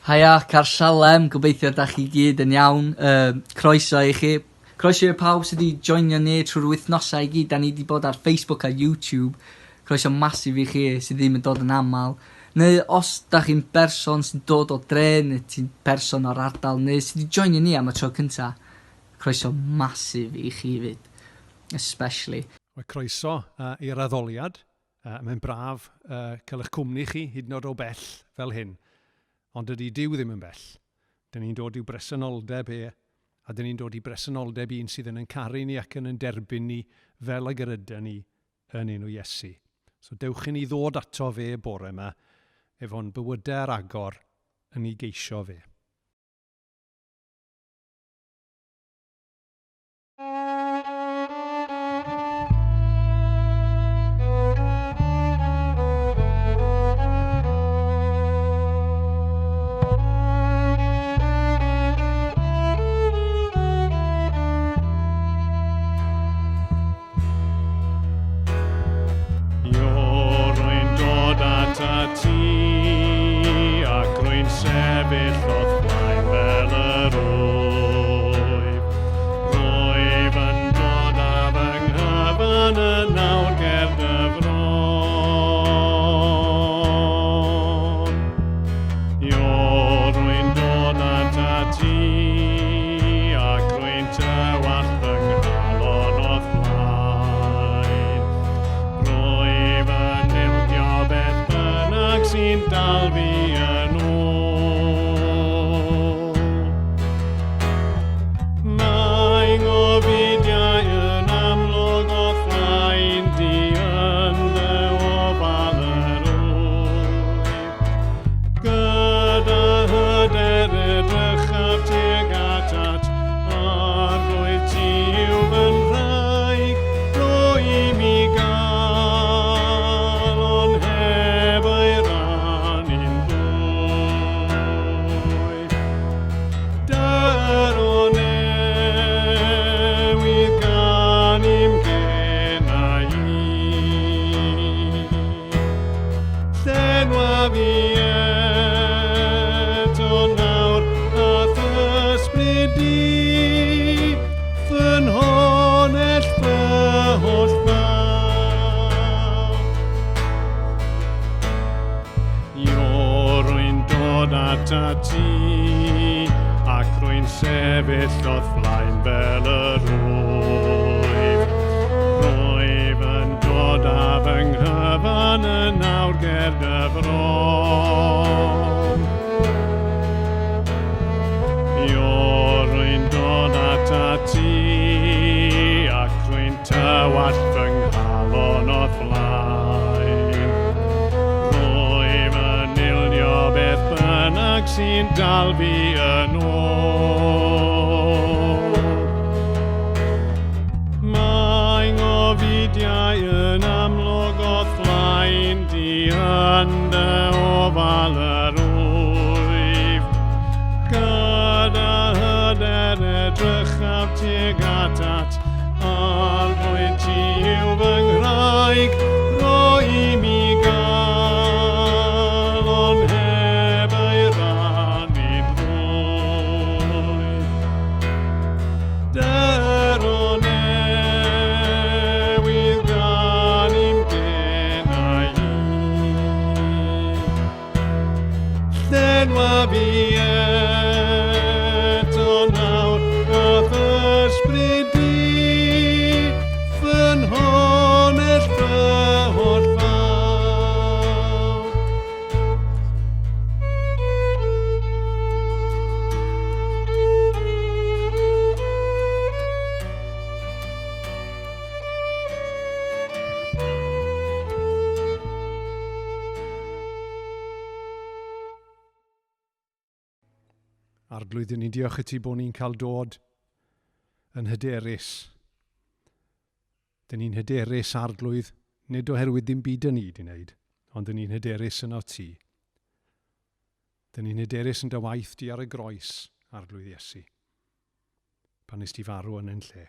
Haia, Caersalem, gobeithio da chi gyd yn iawn. Croeso i chi. Croeso i pawb sydd wedi joinio ni trwy'r wythnosau i gyd. Da ni wedi bod ar Facebook a YouTube. Croeso masif i chi sydd ddim yn dod yn aml. Neu os da chi'n berson sy'n dod o dre, neu ti'n berson o'r ardal, neu sydd wedi joinio ni am y tro cyntaf. Croeso masif i chi fyd. Especially. Mae croeso i'r addoliad. Mae'n braf cael eich cwmni chi hyd yn oed o bell fel hyn. Ond ydy Duw ddim yn bell. Dyn ni'n dod i'w bresenoldeb a dyn ni'n dod i bresenoldeb un sydd yn caru ni ac yn derbyn ni fel y gyryda ni yn enw Iesu. So dewch i ni ddod ato fe bore yma efo'n bywydau ar agor yn ei geisio fe. sy'n dal fi yn ôl. Mae ngofidiau yn amlwg o fflaen di yn dy ofal yr wyf. Gyda hyder edrychaf tuag atat, ar bwyd ti yw fy ngwraig, roi i mi gael ond heb ei rannu'n ddwy. Der o newydd gan i'm denau i. Llenwa fi eto nawr gath ysbryd di, fy nhones fy holl fawr. Arglwydd, ni'n diolch i ti bod ni'n cael dod yn hyderus. Dyn ni'n hyderus arglwydd, nid oherwydd ddim byd yn ni wedi wneud, ond dyn ni'n hyderus yn o ti. Dyn ni'n hyderus yn dy waith di ar y groes, arglwydd Iesu, pan nes ti farw yn ein lle.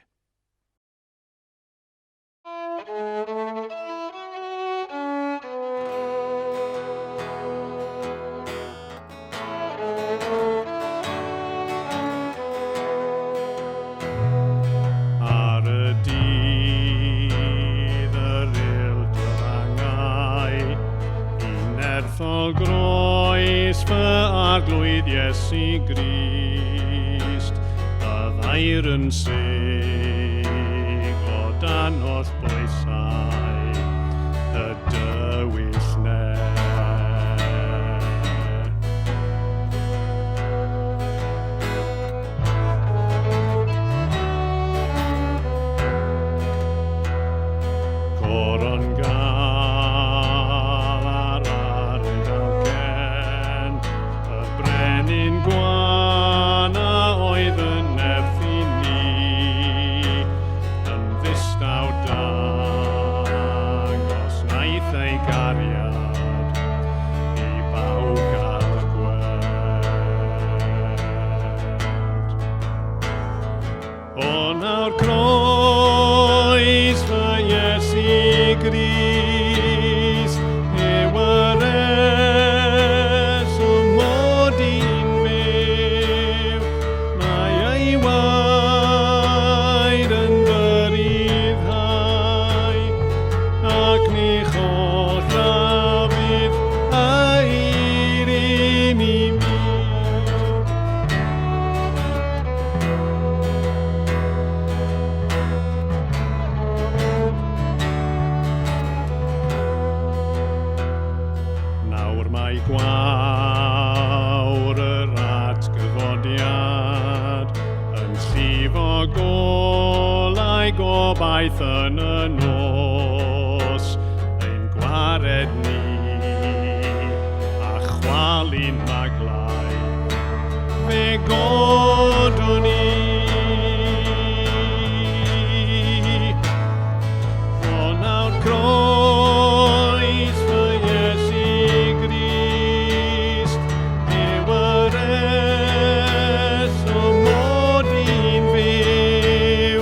arglwydd Iesu Grist, y ddair yn seiglo dan o'r bwysau, y dywyll ne. Goron gael ar ardalgen, y brenin gwana oedd yn Mehefin ni, yn ddistaw dangos naeth ei cariad i bawb gael gweld. O nawr croes fy Iesu Grist, yw yr eswm mod i'n fyw, mae ei waed yn fy ryddhau, ac ni cholla fydd air i mi. Nawr mae gwawr yr atgyfodiad yn llifo golau gobaith yn y nos, ein gwared ni a chwalu'n maglau, fe godwn ni. O nawr croes fy Iesu Grist, yw yr eswm mod i'n fyw,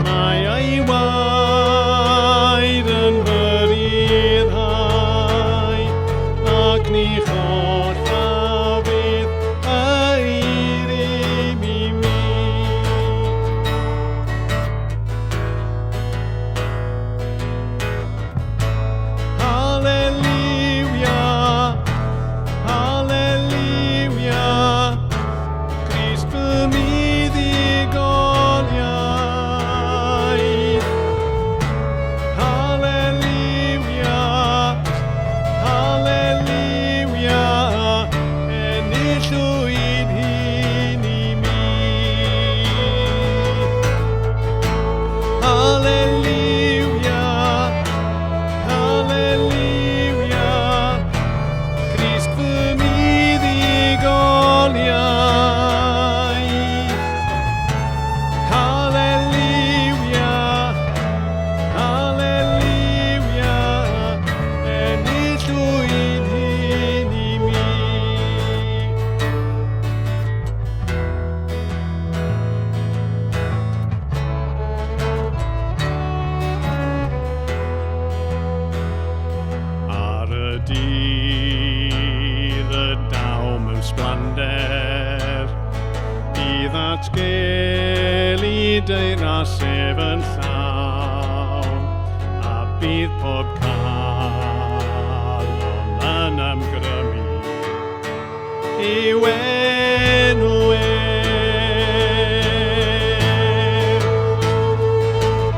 mae ei waed yn fy ryddhau, ac ni cholla fydd air i mi. Hallelujah, hallelujah, Christ fy meddigoliaeth. Hallelujah, hallelujah, enillwyd hyn i mi. Hallelujah, hallelujah, Christ fy meddigoliaeth. Hallelujah, hallelujah, enillwyd hyn i mi. Ar y dydd y dawm yn sblander, i ddatgelu deyrnasef yn llawn, a bydd pob calon yn ymgrymu i'w enw ef.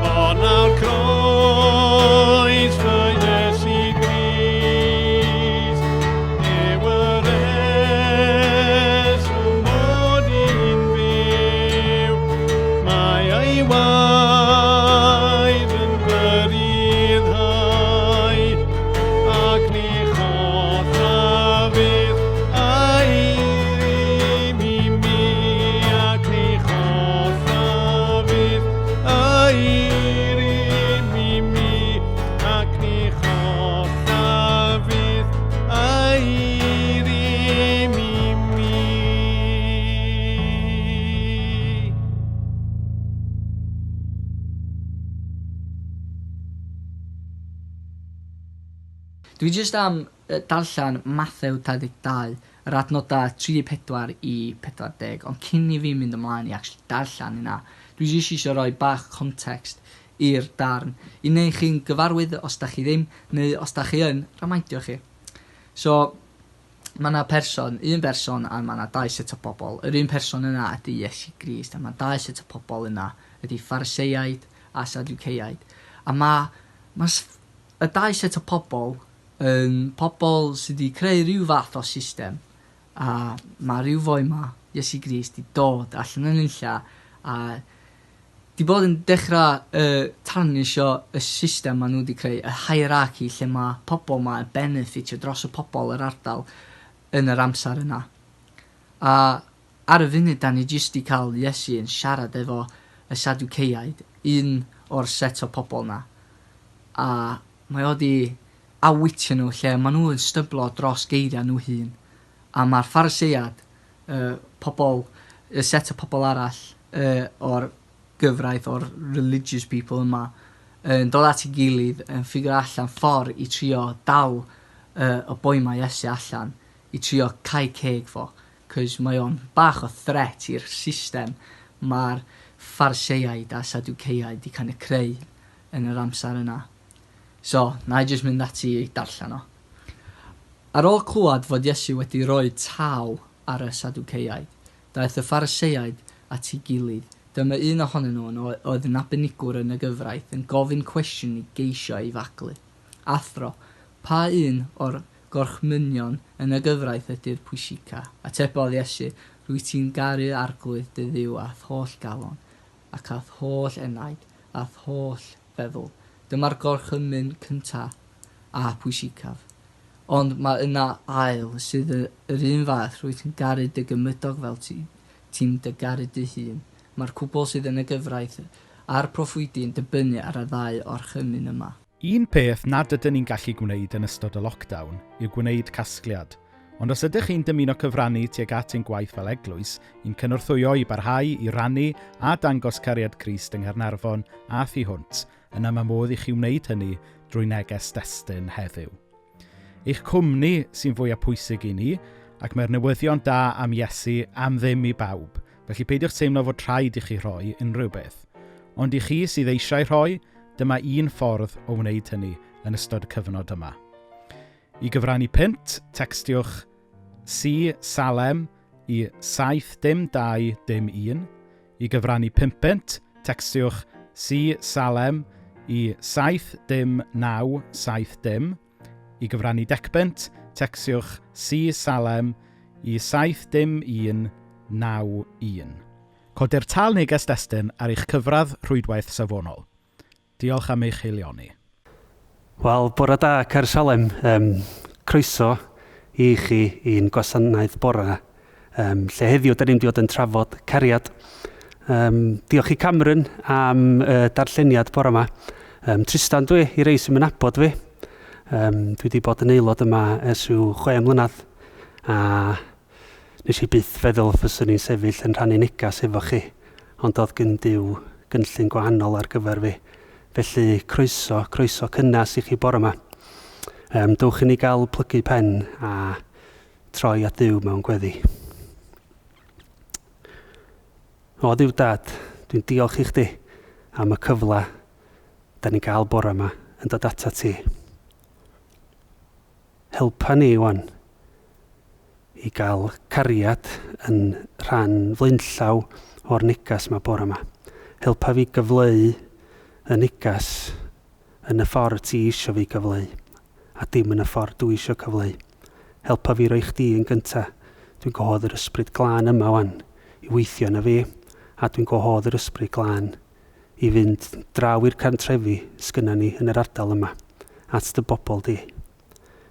O nawr croes fy Iesu Grist, yw yr eswm mod i'n fyw, mae ei waed yn fy ryddhau, ac ni cholla fydd air i mi, ac ni cholla fydd air i mi, ac ni cholla fydd air i mi. Dwi jyst am darllen Mathew 22, yr adnodau 34 i 40, ond cyn i fi mynd ymlaen i actually darllen yna, dwi jyst eisiau rhoi bach context i'r darn, i neu chi'n gyfarwydd os da chi ddim, neu os da chi yn, rhamandio chi. So, mae yna un person a mae yna 2 set o bobl. Yr un person yna ydy Iesu Grist, a mae 2 set o bobl yna ydy Phariseiaid a Sadduceaid. A mae y 2 set o bobl yn pobl sydd wedi creu rhyw fath o system, a mae rhyw foi yma, Iesu Grist, wedi dod allan yn unlla a di bod yn dechrau tarnisio y system maen nhw wedi creu, y hierarchy lle mae pobl yma yn benefitio dros y pobl yr ardal yn yr amser yna. A ar y funud, da ni jyst i cael Iesu yn siarad efo y Sadduceaid, un o'r set o pobl yna. A mae o di awitio nhw lle maen nhw yn styblo dros geiriau nhw hun. A mae'r Phariseiad, y set o pobl arall o'r gyfraith o'r religious people yma, yn dod at ei gilydd yn ffigur allan ffordd i trio dal y boi ma Iesu allan, i trio cael ceg fo, cos mae o'n bach o threat i'r system mae'r Phariseiaid a Sadduceaid di cael ei creu yn yr amser yna. So, na i jyst mynd ati i darllen o. Ar ôl clywed fod Iesu wedi rhoi taw ar y Sadduceaid, daeth y Phariseiaid at ei gilydd. Dyma un ohonyn nhw oedd yn arbenigwr yn y gyfraith yn gofyn cwestiwn i geisio ei faglu. Athro, pa un o'r gorchmynion yn y gyfraith ydy'r pwysica? Atebodd Iesu, rwy ti'n garu arglwydd dy Dduw ath holl galon, ac ath holl enaid, ath holl feddwl. Dyma'r gorchymyn cyntaf a pwysicaf. Ond mae yna ail sydd yr un fath, rwy ti'n garu dy gymydog fel ti'n dy garu dy hun. Mae'r cwbl sydd yn y gyfraith a'r proffwydi yn dibynnu ar y 2 orchymyn yma. Un peth nad ydyn ni'n gallu gwneud yn ystod y lockdown yw gwneud casgliad. Ond os ydych chi'n dymuno cyfrannu tuag at ein gwaith fel eglwys, i'n cynorthwyo i barhau, i rannu a dangos cariad Crist yng Nghaernarfon a thu hwnt, yna mae modd i chi wneud hynny drwy neges destun heddiw. Eich cwmni sy'n fwyaf pwysig i ni, ac mae'r newyddion da am Iesu am ddim i bawb. Felly peidiwch teimlo fod rhaid i chi rhoi unrhyw beth. Ond i chi sydd eisiau rhoi, dyma un ffordd o wneud hynny yn ystod y cyfnod yma. I gyfrannu pint, textiwch Caersalem i 75201. I gyfrannu 5 pint, textiwch Caersalem i 75970. I gyfrannu 10 pint, textiwch Caersalem i 75191. Codi'r tal neges destun ar eich cyfradd rhwydwaith safonol. Diolch am eich heilioni. Wel, bore da, Caersalem. Croeso i chi i'n gwasanaeth bore. Lle heddiw, da ni'n dod yn trafod cariad. Diolch i Cameron am darlleniad bore yma. Trystan dwi, i rei sy'n mynabod fi. Dwi wedi bod yn aelod yma ers yw 6 mlynedd. A nes i byth feddwl fyswn ni'n sefyll yn rhannu negas efo chi. Ond oedd gen Duw gynllun gwahanol ar gyfer fi. Felly croeso cynnas i chi bore yma. Dwch i ni gael plygu pen a troi at Duw mewn gweddi. O Duw Dad, dwi'n diolch i chdi am y cyfle da ni'n gael bore yma yn dod ata ti. Helpa ni wan i gael cariad yn rhan flaenllaw o'r negas yma bore yma. Helpa fi gyfleu y negas yn y ffordd ti isio fi gyfleu, a dim yn y ffordd dwi isio cyfleu. Helpa fi roi chdi yn gynta. Dwi'n gwahodd yr ysbryd glân yma wan i weithio yna fi, a dwi'n gwahodd yr ysbryd glân i fynd draw i'r cartrefi sgynna ni yn yr ardal yma, at dy bobl di.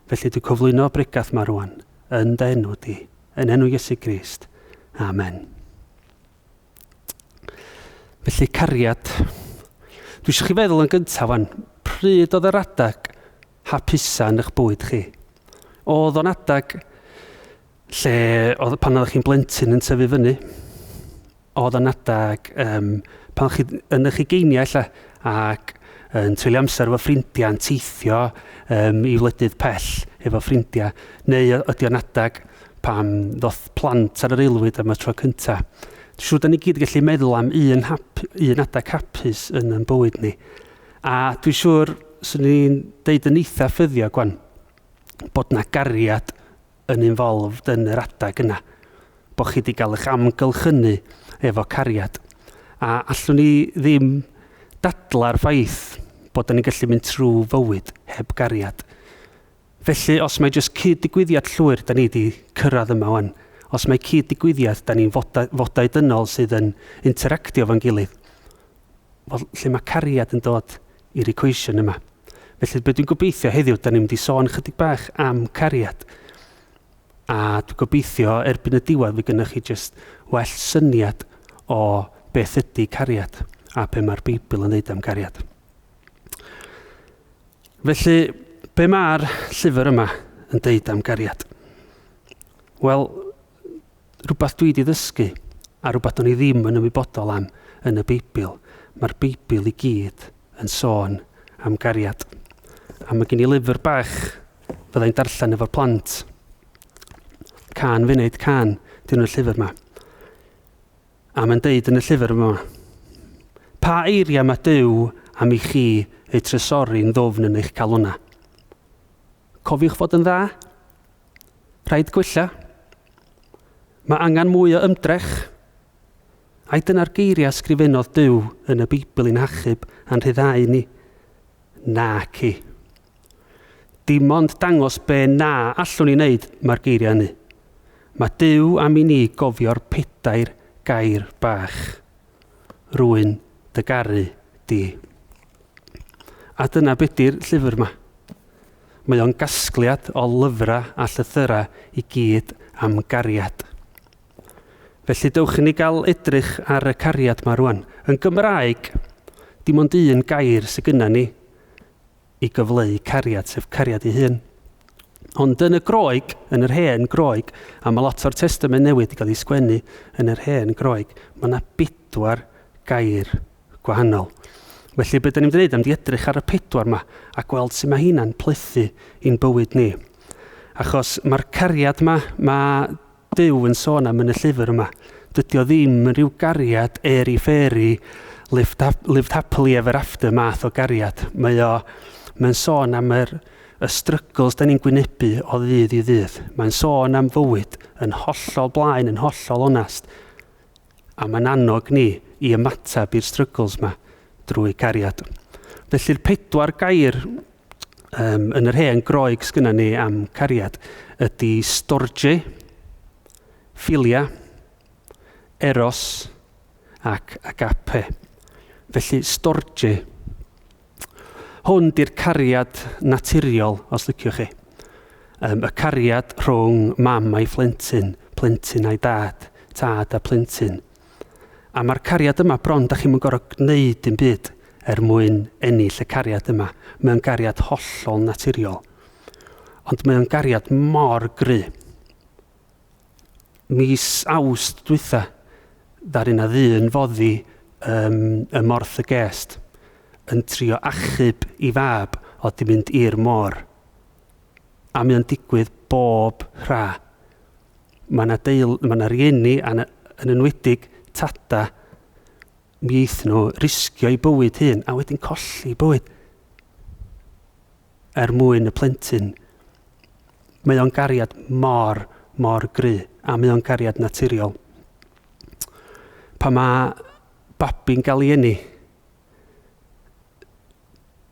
Felly dwi'n cyflwyno bregath yma rwan, yn dy enw di, yn enw Iesu Grist. Amen. Felly cariad. Dwi eisiau chi feddwl yn gyntaf wan, pryd oedd yr adag hapusa yn eich bwyd chi? Oedd o'n adag lle pan oedd chi'n blentyn yn tyfu fyny? Oedd o'n adag pan chi yn eich ugeiniau lle ac yn treulio amser efo ffrindiau yn teithio i wledydd pell efo ffrindiau, neu ydy o'n adag pam ddoth plant ar yr aelwyd am y tro cyntaf. Dwi'n siŵr da ni gyd gallu meddwl am un adag hapus yn bywyd ni. A dwi'n siŵr swn i'n deud yn eitha ffyddio gwan bod na gariad yn involved yn yr adag yna. Bo chi wedi cael eich amgylchynu efo cariad. A allwn ni ddim dadla'r ffaith bod ni'n gallu mynd trwy fywyd heb cariad. Felly, os mae jyst cyd-digwyddiad llwyr da ni wedi cyrraedd yma wan, os mae cyd-digwyddiad da ni'n fodau dynol sydd yn interactio fo'n gilydd, lle mae cariad yn dod i'r equation yma. Felly, beth dwi'n gobeithio heddiw, da ni'n mynd i sôn chydig bach am cariad. A dwi'n gobeithio erbyn y diwedd fe gynnwch chi jyst well syniad o beth ydy cariad a be mae'r Beibl yn dweud am cariad. Felly, be mae'r llyfr yma yn dweud am cariad? Wel, rhywbeth dwi wedi ddysgu a rhywbeth o'n i ddim yn ymwybodol am yn y Beibl. Mae'r Beibl i gyd yn sôn am cariad. A mae gen i lyfr bach fyddai'n darllen efo'r plant. Can funud can, dyn nhw'n llyfr yma. A mae'n deud yn y llyfr yma, pa eiriau mae Duw am i chi eu trysori'n ddofn yn eich calwna? Cofiwch fod yn dda? Rhaid gwella? Mae angen mwy o ymdrech? A dyna'r geiriau sgrifennodd Duw yn y Beibl i'n hachub a'n rhyddhau ni? Na ci. Dim ond dangos be na allwn ni wneud mae'r geiriau ni. Mae Duw am i ni gofio'r 4 gair bach. Rwy'n dy garu di. A dyna beth ydy'r llyfr yma. Mae o'n gasgliad o lyfrau a llythyrau i gyd am gariad. Felly dewch i ni gael edrych ar y cariad yma rwan. Yn Gymraeg, dim ond un gair sydd gyda ni i gyfleu cariad, sef cariad ei hun. Ond yn y Groeg, yn yr hen Groeg, a mae lot o'r Testament Newydd i gael ei sgwennu yn yr hen Groeg, mae yna 4 gair gwahanol. Felly, beth ni'n dweud am di edrych ar y 4 yma a gweld sut mae hynna'n plethu i'n bywyd ni. Achos mae'r cariad yma, mae Duw yn sôn am yn y llyfr yma. Dydy o ddim yn rhyw gariad airy-fairy, lived happily ever after math o gariad. Mae'n sôn am y struggles da ni'n gwynebu o ddydd i ddydd. Mae'n sôn am fywyd yn hollol blaen, yn hollol onast. A mae'n annog ni i ymatab i'r struggles yma drwy cariad. Felly'r 4 gair yn yr hen Groeg sgynna ni am cariad ydy storge, philia, eros ac agape. Felly storge. Hwn di'r cariad naturiol, os liciwch chi. Y cariad rhwng mam a'i plentyn, plentyn a'i dad, tad a plentyn. A mae'r cariad yma bron, da chi'n gorfod gwneud yn byd mwyn ennill y cariad yma. Mae'n cariad hollol naturiol. Ond mae'n cariad mor gry. Mis Awst dwytha, ddaru na ddyn foddi y morth y gest yn trio achub i fab o di mynd i'r môr. A mae'n digwydd bob rha. Mae yna rieni yn enwedig tada mi eith nhw risgio i bywyd hyn a wedyn colli bywyd mwyn y plentyn. Mae o'n gariad mor gry a mae o'n gariad naturiol. Pa mae babi'n gael ei eni,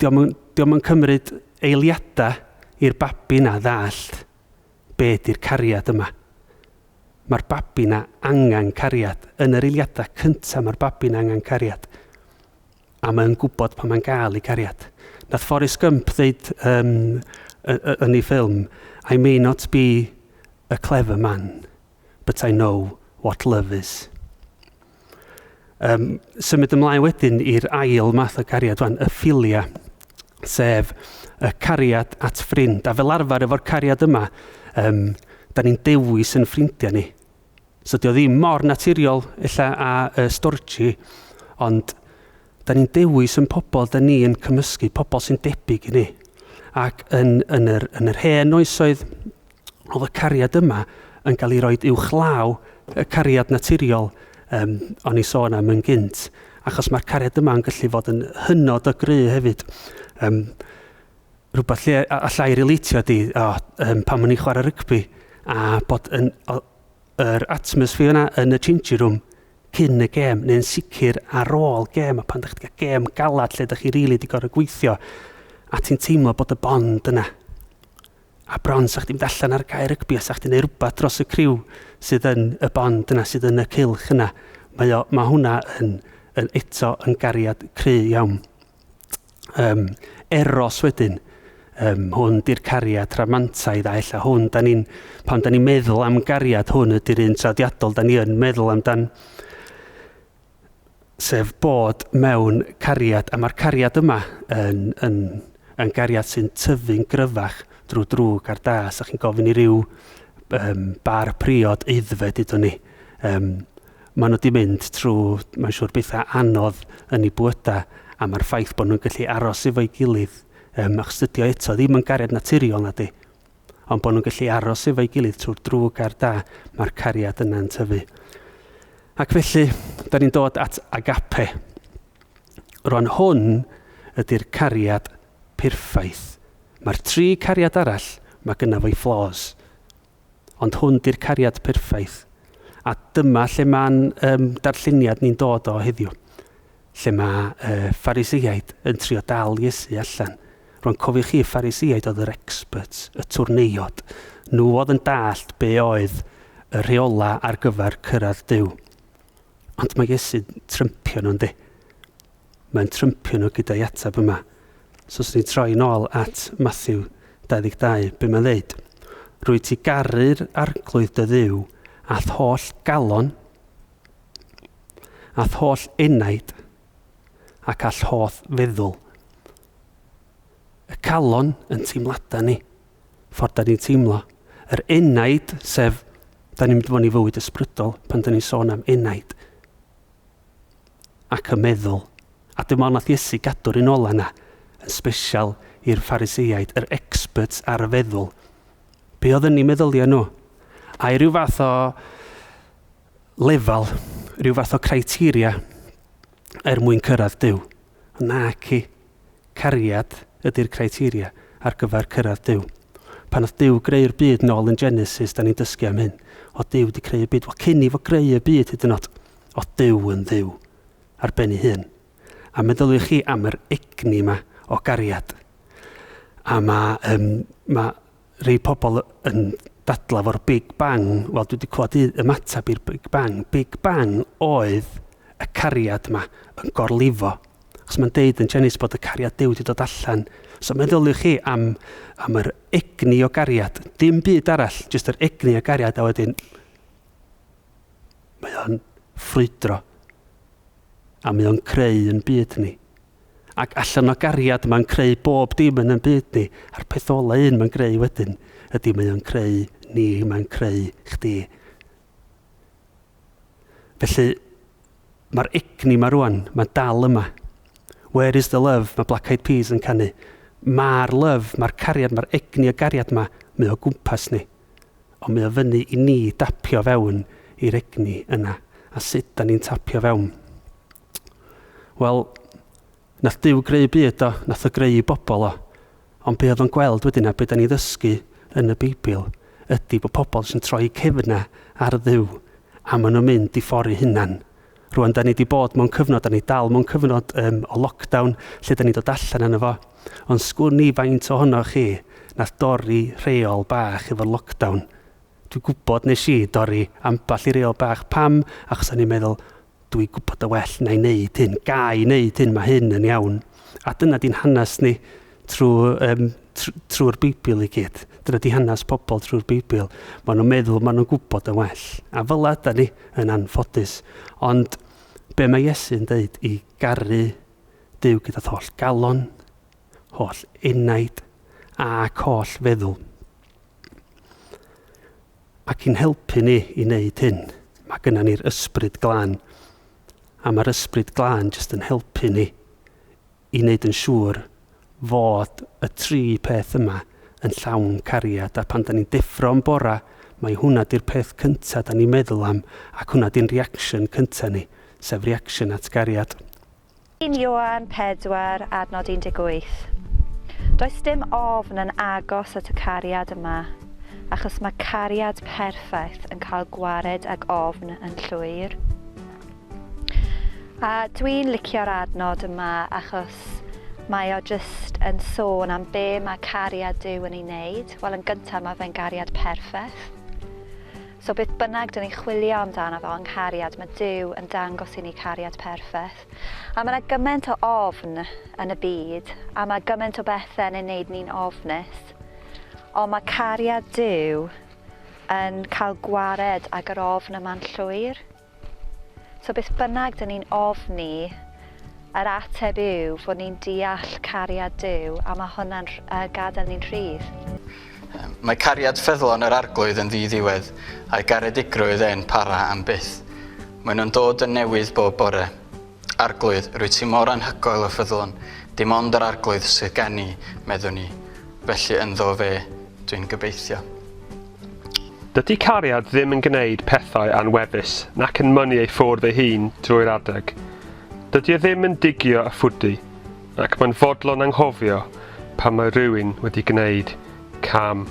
diolch yn cymryd eiliadau i'r babi na ddallt be di'r cariad yma. Mae'r babi na angen cariad. Yn yr eiliadau cyntaf mae'r babi na angen cariad. A mae'n gwybod pa mae'n gael ei cariad. Nath Forrest Gump ddeud yn ei ffilm, I may not be a clever man, but I know what love is. Symud ymlaen wedyn i'r ail math o cariad, y philia, sef y cariad at ffrind. A fel arfer efo'r cariad yma, da ni'n dewis yn ffrindiau ni. So dio ddim mor naturiol illa a storgi, ond da ni'n dewis yn pobl da ni yn cymysgu, pobl sy'n debyg i ni. Ac yn yr hen oesoedd, oedd y cariad yma yn cael ei roi uwchlaw y cariad naturiol o'n i sôn am yn gynt. Achos mae'r cariad yma yn gallu fod yn hynod o gry hefyd. Rhywbeth lle allai relatio di, pan o'n i chwarae rygbi, a bod yr atmosffer yna yn y changing room cyn y gêm, neu'n sicr ar ôl gêm, a pan ydych chi'n cael gêm galad lle ydych chi rili wedi gorfod gweithio, a ti'n teimlo bod y bond yna. A bron sa'ch ti'n mynd allan ar gair rygbi, a sa'ch ti'n neud rhywbeth dros y criw sydd yn y bond yna, sydd yn y cylch yna. Mae hwnna yn eto yn gariad cry iawn. Eros wedyn, hwn di'r cariad rhamantaidd, a ella hwn, pan da ni'n meddwl am gariad, hwn ydy'r un trawiadol da ni yn meddwl amdan, sef bod mewn cariad, a mae'r cariad yma yn gariad sy'n tyfu'n gryfach drwy drwg ar das, a chi'n gofyn i ryw bar priod eiddfed iddo ni. Maen nhw wedi mynd trwy, mae'n siŵr bethau anodd yn ei bwyda, a mae'r ffaith bod nhw'n gallu aros efo'i gilydd, achos dydio eto ddim yn gariad naturiol na di, ond bod nhw'n gallu aros efo'i gilydd trwy'r drwg ar da, mae'r cariad yna'n tyfu. Ac felly, da ni'n dod at agape. Rwan hwn ydy'r cariad perffaith. Mae'r 3 cariad arall, mae gyda fo'i flaws. Ond hwn di'r cariad perffaith. A dyma lle mae'n darlluniad ni'n dod o heddiw. Lle mae Phariseiaid yn trio dal Iesu allan. Rwan cofiwch chi, Phariseiaid oedd yr experts, y twrneiod. Nhw oedd yn dallt be oedd y rheola ar gyfer cyrraedd Duw. Ond mae Iesu'n trympio nhw'n di. Mae'n trympio nhw gyda'i atab yma. So os ni'n troi nôl at Matthew 22, be mae'n dweud? Rwy ti garu'r arglwydd dy Dduw ath holl galon, ath holl enaid, ac all holl feddwl. Y calon yn teimlada ni, ffordd da ni'n teimlo. Yr enaid, sef, da ni'n mynd fod i fywyd ysbrydol pan da ni'n sôn am enaid. Ac y meddwl. A dim ond nath Iesu gadw'r un ola yna, yn special i'r Phariseiaid, yr experts ar y feddwl. Be oedd yn ei meddylia nhw? A i ryw fath o lefel, ryw fath o criteria mwyn cyrraedd Duw. Nac i, cariad ydy'r criteria ar gyfer cyrraedd Duw. Pan oedd Duw greu'r byd nôl yn Genesis, da ni'n dysgu am hyn. O Duw wedi creu y byd. Wel, cyn i fo greu y byd hyd yn oed. O Duw yn Dduw ar ben ei hun. A meddyliwch chi am yr egni yma o gariad. A mae rhai pobl yn dadla fo'r Big Bang. Wel, dwi wedi clywed ymateb i'r Big Bang. Big Bang oedd y cariad yma yn gorlifo. Achos mae'n deud yn Genesis bod y cariad Duw wedi dod allan. So meddyliwch chi am yr egni o gariad. Dim byd arall, jyst yr egni o gariad a wedyn mae o'n ffrwydro. A mae o'n creu yn byd ni. Ac allan o gariad mae'n creu bob dim yn byd ni. A'r peth ola un mae'n creu wedyn ydy mae o'n creu ni, mae'n creu chdi. Felly mae'r egni yma rwan, mae'n dal yma. Where is the love? Mae Black Eyed Peas yn canu. Mae'r love, mae'r cariad, mae'r egni o gariad yma, mae o gwmpas ni. Ond mae o fyny i ni dapio fewn i'r egni yna. A sut da ni'n tapio fewn? Wel, nath Duw greu byd o, nath o greu bobl o. Ond be oedd o'n gweld wedyn a be da ni ddysgu yn y Beibl ydy bod pobl sy'n troi cefna ar Dduw a maen nhw'n mynd i ffordd hunan. Rwan, da ni wedi bod mewn cyfnod, da ni dal mewn cyfnod o lockdown lle da ni dod allan yna fo. Ond sgwr ni faint ohonoch chi nath dorri rheol bach efo'r lockdown. Dwi'n gwybod nes i dorri amball i reol bach. Pam? Achos o'n i'n meddwl, dwi'n gwybod y well na i wneud hyn, ga i wneud hyn, mae hyn yn iawn. A dyna di'n hanes ni trwy'r Beibl i gyd. Dyna di hanes pobl trwy'r Beibl. Maen nhw'n meddwl, maen nhw'n gwybod y well. A fel da ni yn anffodus. Ond be mae Iesu'n dweud i garu Duw gyda'r holl galon, holl enaid ac holl feddwl. Ac i'n helpu ni i wneud hyn, mae gyda ni'r ysbryd glân. A mae'r ysbryd glân jyst yn helpu ni i wneud yn siŵr fod y 3 peth yma yn llawn cariad. A pan da ni'n deffro yn bora, mae hwnna di'r peth cyntaf da ni'n meddwl am, ac hwnna di'n reaction cyntaf ni, sef reaction at cariad. 1 Ioan 4, adnod 18. Does dim ofn yn agos at y cariad yma, achos mae cariad perffaith yn cael gwared ag ofn yn llwyr. A dwi'n licio'r adnod yma achos mae o jyst yn sôn am be mae cariad Duw yn ei wneud. Wel, yn gyntaf mae fe'n gariad perffaith. So beth bynnag dyn ni'n chwilio amdano fo yn cariad, mae Duw yn dangos i ni cariad perffaith. A mae yna gymaint o ofn yn y byd, a mae gymaint o bethau yn ei wneud ni'n ofnus. Ond mae cariad Duw yn cael gwared ag yr ofn yma'n llwyr. So beth bynnag dyn ni'n ofni, yr ateb yw fod ni'n deall cariad Duw, a mae hwnna'n gadael ni'n rhydd. Mae cariad ffyddlon yr arglwydd yn ddiddiwedd a'i garedigrwydd e'n para am byth. Maen nhw'n dod yn newydd bob bore. Arglwydd, rwy ti mor anhygoel o ffyddlon, dim ond yr arglwydd sydd gen i, meddwn ni. Felly ynddo fe, dwi'n gobeithio. Dydy cariad ddim yn gwneud pethau anweddus nac yn mynnu ei ffwrdd ei hun drwy'r adeg. Dydy e ddim yn digio a ffwdi, ac mae'n fodlon anghofio pan mae rhywun wedi gwneud cam.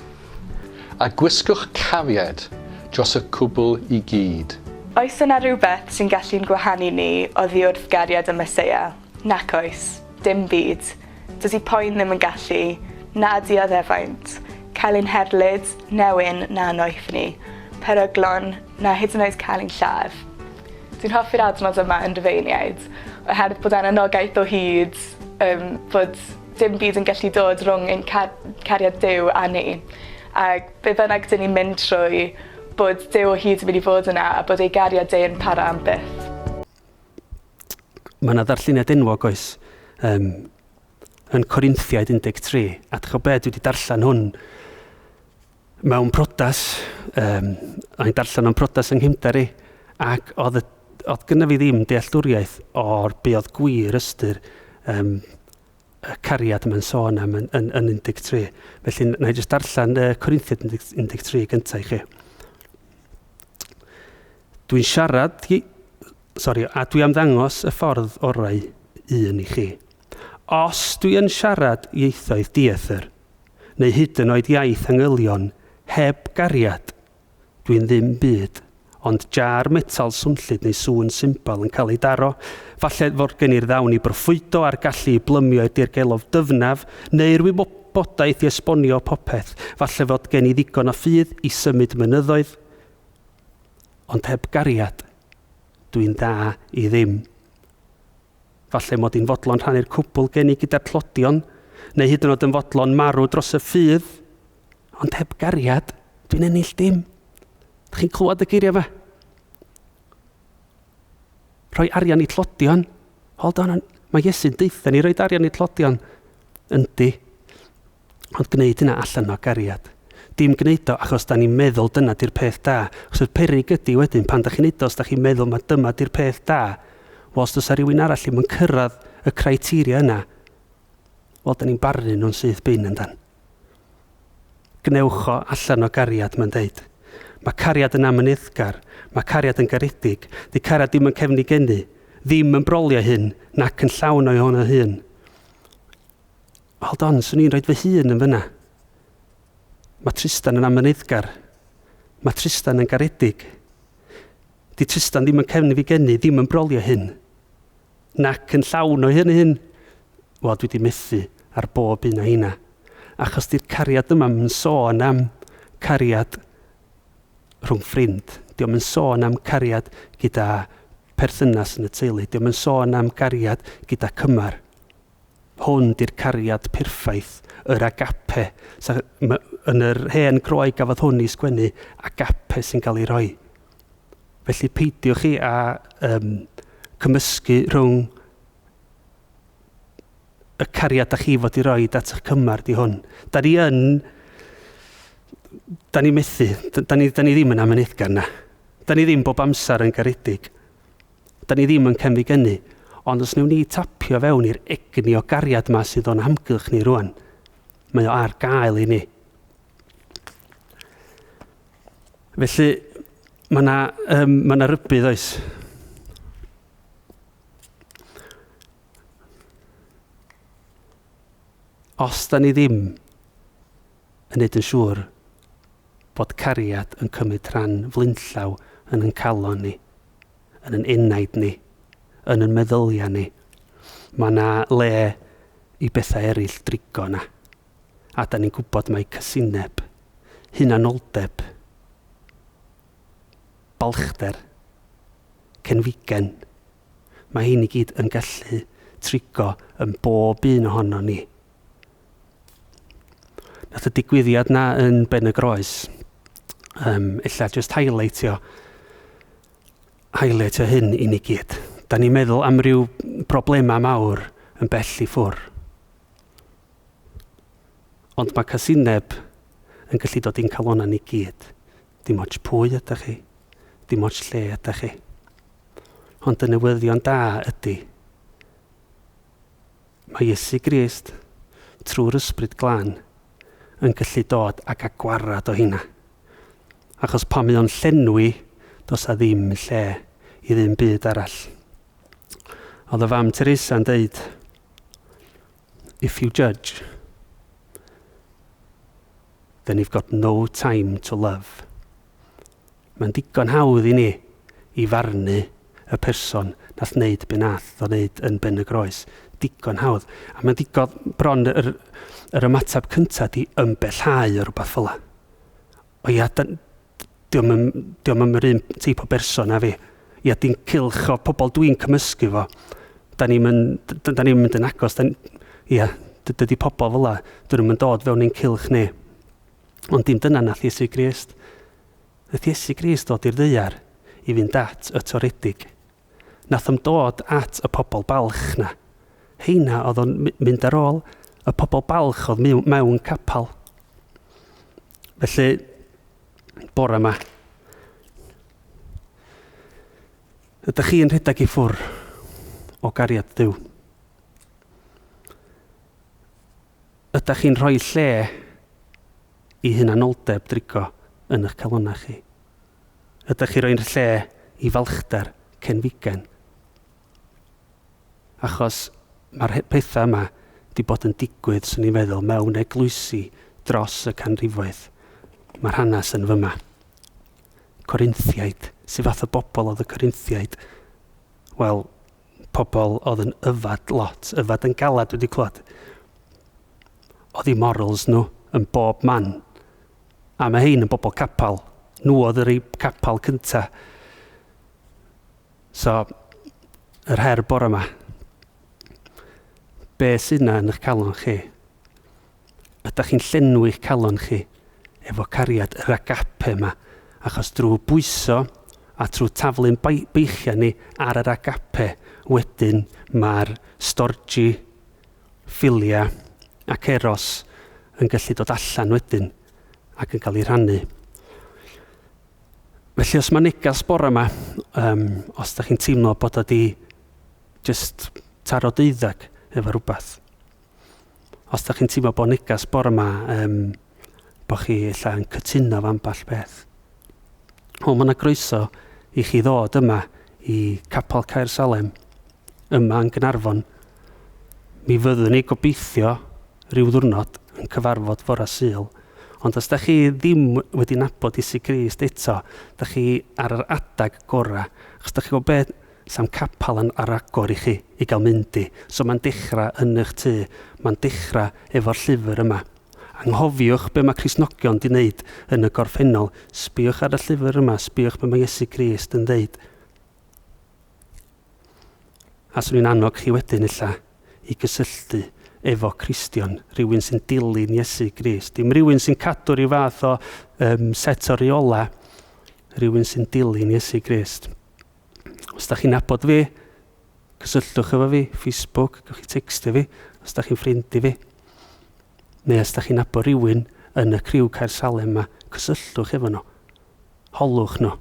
A gwisgwch cariad dros y cwbl i gyd. Oes yna rhywbeth sy'n gallu'n gwahanu ni oddi wrth gariad y Meseia? Nac oes, dim byd. Dydy poen ddim yn gallu, na dioddefaint, cael ein herlyd, newyn na noethni, peryglon na hyd yn oed cael ein lladd. Dwi'n hoffi'r adnod yma yn Rufeiniaid, oherwydd bod yna anogaeth o hyd, bod dim byd yn gallu dod rhwng ein cariad Duw a ni. A be bynnag dyn ni'n mynd trwy, bod Duw o hyd yn mynd i fod yna a bod ei gariad Duw yn para am byth. Mae yna ddarlluniad enwog oes yn Corinthiaid 13, a dych o beth dwi wedi darllen hwn mewn prodas, a'n darllen o'n prodas yng Nghymdari, ac oedd gynna fi ddim dealltwriaeth o'r be oedd gwir ystyr y cariad yma'n sôn am yn 13. Felly, na i jyst darllen Corinthiaid 13 gyntaf i chi. Dwi'n siarad, a dwi am ddangos y ffordd orau un i chi. Os dwi yn siarad ieithoedd diethyr, neu hyd yn oed iaith angylion, heb gariad, dwi'n ddim byd. Ond jar metal swnllyd neu sŵn symbol yn cael ei daro, falle fod gen i'r ddawn i broffwydo a'r gallu i blymio i'r dirgelof dyfnaf, neu'r wybodaeth i esbonio popeth, falle fod gen i ddigon o ffydd i symud mynyddoedd. Ond heb gariad, dwi'n da i ddim. Falle mod i'n fodlon rhannu'r cwbl gen i gyda'r tlodion, neu hyd yn oed yn fodlon marw dros y ffydd. Ond heb gariad, dwi'n ennill dim. Chi'n clywed y geiriau fe? Rhoi arian i tlodion. Hold on, mae Iesu'n deitha ni rhoi arian i tlodion. Yndi. Ond gwneud hynna allan o gariad. Dim gwneud o achos da ni'n meddwl dyna di'r peth da. Os yw'r peryg ydy wedyn, pan da chi'n neud o, os da chi'n meddwl mae dyma di'r peth da, wel os oes rhywun arall ddim yn cyrraedd y criteria yna, wel da ni'n barnu nhw'n syth bin yndan. Gnewch o allan o gariad, mae'n deud. Mae cariad yn amyneddgar, mae cariad yn garedig, di cariad ddim yn cefnigenu, ddim yn brolio hyn, nac yn llawn o'i hwn o hyn. Hold on, swn i'n rhoi fy hun yn fyna. Mae Trystan yn amyneddgar, mae Trystan yn garedig. Di Trystan ddim yn cefnigenu, ddim yn brolio hyn, nac yn llawn o'i hyn. Wel, dwi wedi methu ar bob un o hynna, achos di'r cariad yma yn sôn am cariad rhwng ffrind. Diolch yn sôn am cariad gyda perthynas yn y teulu. Diolch yn sôn am cariad gyda cymar. Hwn di'r cariad perffaith, yr agape. Yn yr hen Groeg gafodd hwn i sgwennu, agape sy'n cael ei roi. Felly peidiwch chi a cymysgu rhwng y cariad a chi fod i roi at eich cymar di hwn. Da ni methu, da ni ddim yn amyneddgar na. Da ni ddim bob amser yn garedig. Da ni ddim yn cefnigenu. Ond os newn ni tapio fewn i'r egni o gariad yma sydd o'n amgylch ni rwan, mae o ar gael i ni. Felly, mae na rybydd oes. Os da ni ddim yn neud yn siŵr bod cariad yn cymryd rhan flinllaw yn ein calon ni, yn ein unaid ni, yn ein meddylia ni. Mae yna le i bethau eraill drigo na. A da ni'n gwybod mae cysineb, hunanoldeb, balchder, cenfigen. Mae hyn i gyd yn gallu trigo yn bob un ohono ni. Nath y digwyddiad na yn Ben y Groes, illa just highlightio hyn i ni gyd. Da ni'n meddwl am ryw broblemau mawr yn bell i ffwr. Ond mae casineb yn gallu dod i'n calona ni gyd. Dim ots pwy ydych chi, dim ots lle ydych chi. Ond y newyddion da ydy, mae Iesu Grist trwy'r ysbryd glân yn gallu dod ac agwarad o hynna. Achos pan mae o'n llenwi, does a ddim lle i ddim byd arall. Oedd y fam Trysta'n deud, if you judge, then you've got no time to love. Mae'n digon hawdd i ni i farnu y person nath wneud be nath o wneud yn Ben y Groes. Digon hawdd. A mae'n digon bron yr ymateb cyntaf di ymbellhau o rhywbeth fel la. O ia, diolch yn yr un teip o berson a fi. Ia, di'n cilch o pobl dwi'n cymysgu fo. Da ni'n mynd yn agos. Ia, dydy pobl fel la, dyn nhw'n dod fewn i'n cilch ni. Ond dim dyna nath Iesu Grist. Nath Iesu Grist dod i'r ddaear i fynd at y toredig. Nath am dod at y pobl balch na. Heina oedd o'n mynd ar ôl y pobl balch oedd mewn capal. Felly, bore yma, ydych chi'n rhedeg i ffwr o gariad Duw? Ydych chi'n rhoi lle i hunanoldeb drigo yn eich calona chi? Ydych chi'n rhoi'n lle i falchder cenfigen? Achos mae'r pethau yma wedi bod yn digwydd, swn i'n meddwl, mewn eglwysi dros y canrifoedd. Mae'r hanes yn fyma. Corinthiaid, sy'n fath o bobl oedd y Corinthiaid. Wel, pobl oedd yn yfad lot, yfad yn galad wedi clywed. Oedd i morals nhw yn bob man. A mae hein yn bobl capal. Nhw oedd yr ei capal cynta. So, yr her bore yma, be sydd yna yn eich calon chi? Ydych chi'n llenwi eich calon chi efo cariad yr agape yma, achos drwy bwyso a trwy taflu'n beichia ni ar yr agape, wedyn mae'r storgi, ffilia ac eros yn gallu dod allan wedyn ac yn cael ei rhannu. Felly os mae negas bore yma, os ydych chi'n teimlo bod ydi just taro deuddag efo rhywbeth. Os ydych chi'n teimlo bod negas bore yma, bod chi illa yn cytuno fan amball beth. O, mae yna groeso i chi ddod yma i capal Caersalem, yma yn Gaernarfon. Mi fyddwn ni gobeithio rhyw ddiwrnod yn cyfarfod fore Sul. Ond os ydych chi ddim wedi nabod Iesu Grist eto, ydych chi ar yr adag gorau. Achos ydych chi'n gwybod beth, sa'n capal yn ar agor i chi i gael mynd i. So mae'n dechrau yn eich tu, mae'n dechrau efo'r llyfr yma. Anghofiwch be mae Cristnogion di wneud yn y gorffennol. Sbiwch ar y llyfr yma, sbiwch be mae Iesu Grist yn dweud. A swn i'n annog chi wedyn illa i gysylltu efo Cristion, rhywun sy'n dilyn Iesu Grist. Dim rhywun sy'n cadw rhyw fath o set o reola, rhywun sy'n dilyn Iesu Grist. Os da chi'n nabod fi, cysylltwch efo fi, Facebook, gwych chi textio fi, os da chi'n ffrindi fi. Neu os da chi'n nabod rhywun yn y criw Caersalem yma, cysylltwch efo nhw. Holwch nhw.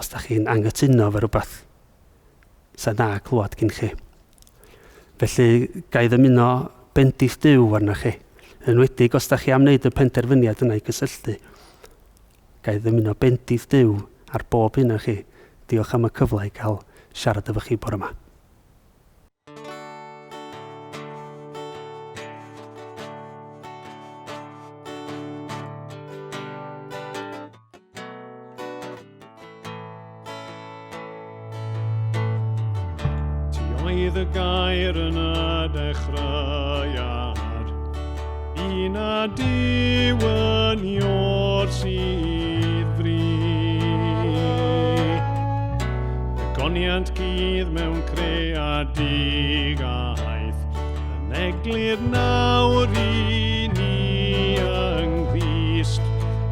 Os da chi'n anghytuno efo rhywbeth, sa'n na clywed gyn chi. Felly, gai ddymuno bendith Duw arna chi. Yn wedig, os da chi am wneud y penderfyniad yna i gysylltu. Gai ddymuno bendith Duw ar bob un o chi. Diolch am y cyfle i gael siarad efo chi bore yma. Oedd y gair yn y dechreuad, un a diwyniwr sydd fri. Y goniant gydd mewn creadigaeth, yn eglur nawr i ni yng Nghrist.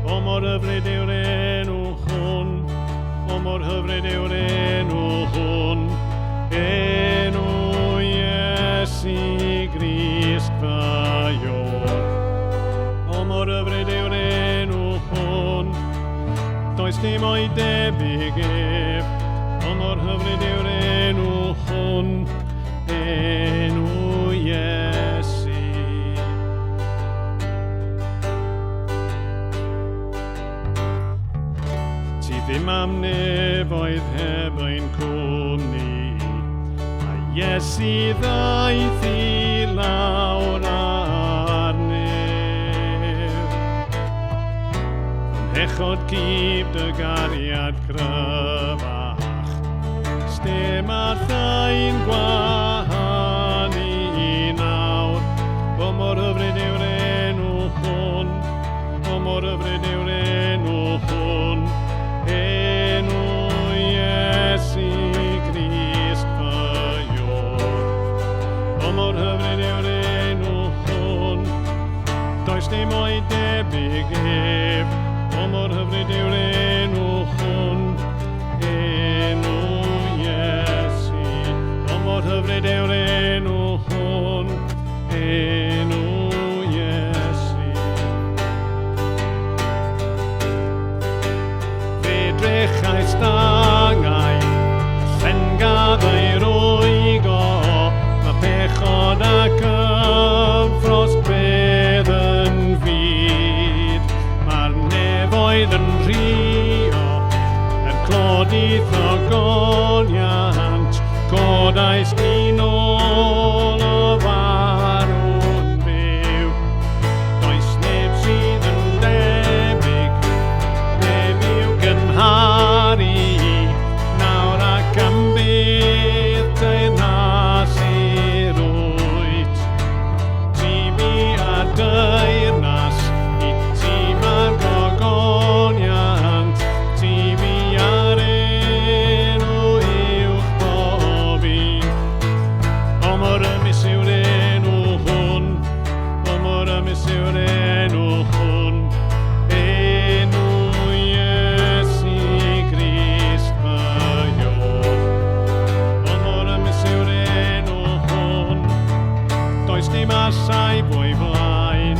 O mor hyfryd yw'r enw hwn, o mor hyfryd yw'r enw hwn, enw Iesu Grist fawr. O mor hyfryd yw'r enw hwn, does dim o'i debyg ef. O mor hyfryd yw'r enw hwn, enw Iesu. Ti ddim am nefoedd heb ein cwmni, a Iesu ddaeth i lawr ar nef. Echod gyb dy gariad gryfach, stem ar thain gwahanu nawr. O mor hyfryd yw'r enw hwn, o mor hyfryd yw'r enw hwn, enw Iesu Grist fawr. O mor hyfryd yw'r enw hwn, does dim o'i debyg ef. O mor hyfryd yw'r enw hwn, enw Iesu. O mor hyfryd yw'r enw hwn, enw Iesu. Fe drechais dangau, llengad ei rwygo, mae pechod ac yfros bedd yn fyd. Mae'r nefoedd yn rhio, yn clodi ddogoniant, godais ni nôl o farw'n byw. Does neb sydd yn debyg, neb i'w gymharu, nawr ac am bydd deyrnas i'r wyt. Ti mi a deyrnas, i ti ma'r gogoniant, ti mi ar enw uwch bob un. O mor ymys yw'r enw hwn, o mor ymys yw'r enw hwn, enw Iesu Grist fawr. O mor ymys yw'r enw hwn, does dim asau fwy blaen.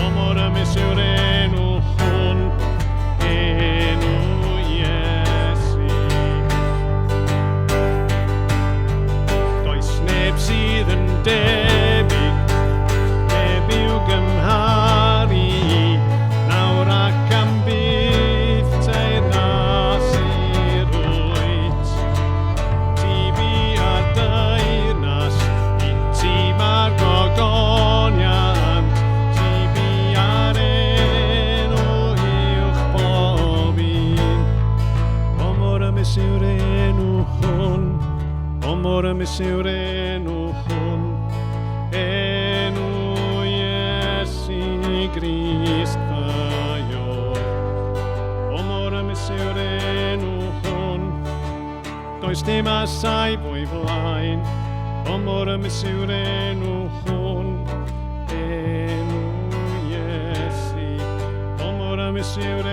O mor ymys yw'r enw hwn, enw Iesu. Does neb sydd yn debyg, neb i'w gymharu, nawr ac am bydd teyrnas i'r wyt. Ti fi a deyrnas, i ti ma'r gogoniant, ti fi ar enw uwch bob un. O mor ymys yw'r enw hwn, o mor ymys yw'r enw hwn, enw Iesu Grist fawr. O mor ymys yw'r enw hwn, does dim asau fwy blaen. O mor ymys yw'r enw hwn, enw Iesu. O mor ymys yw'r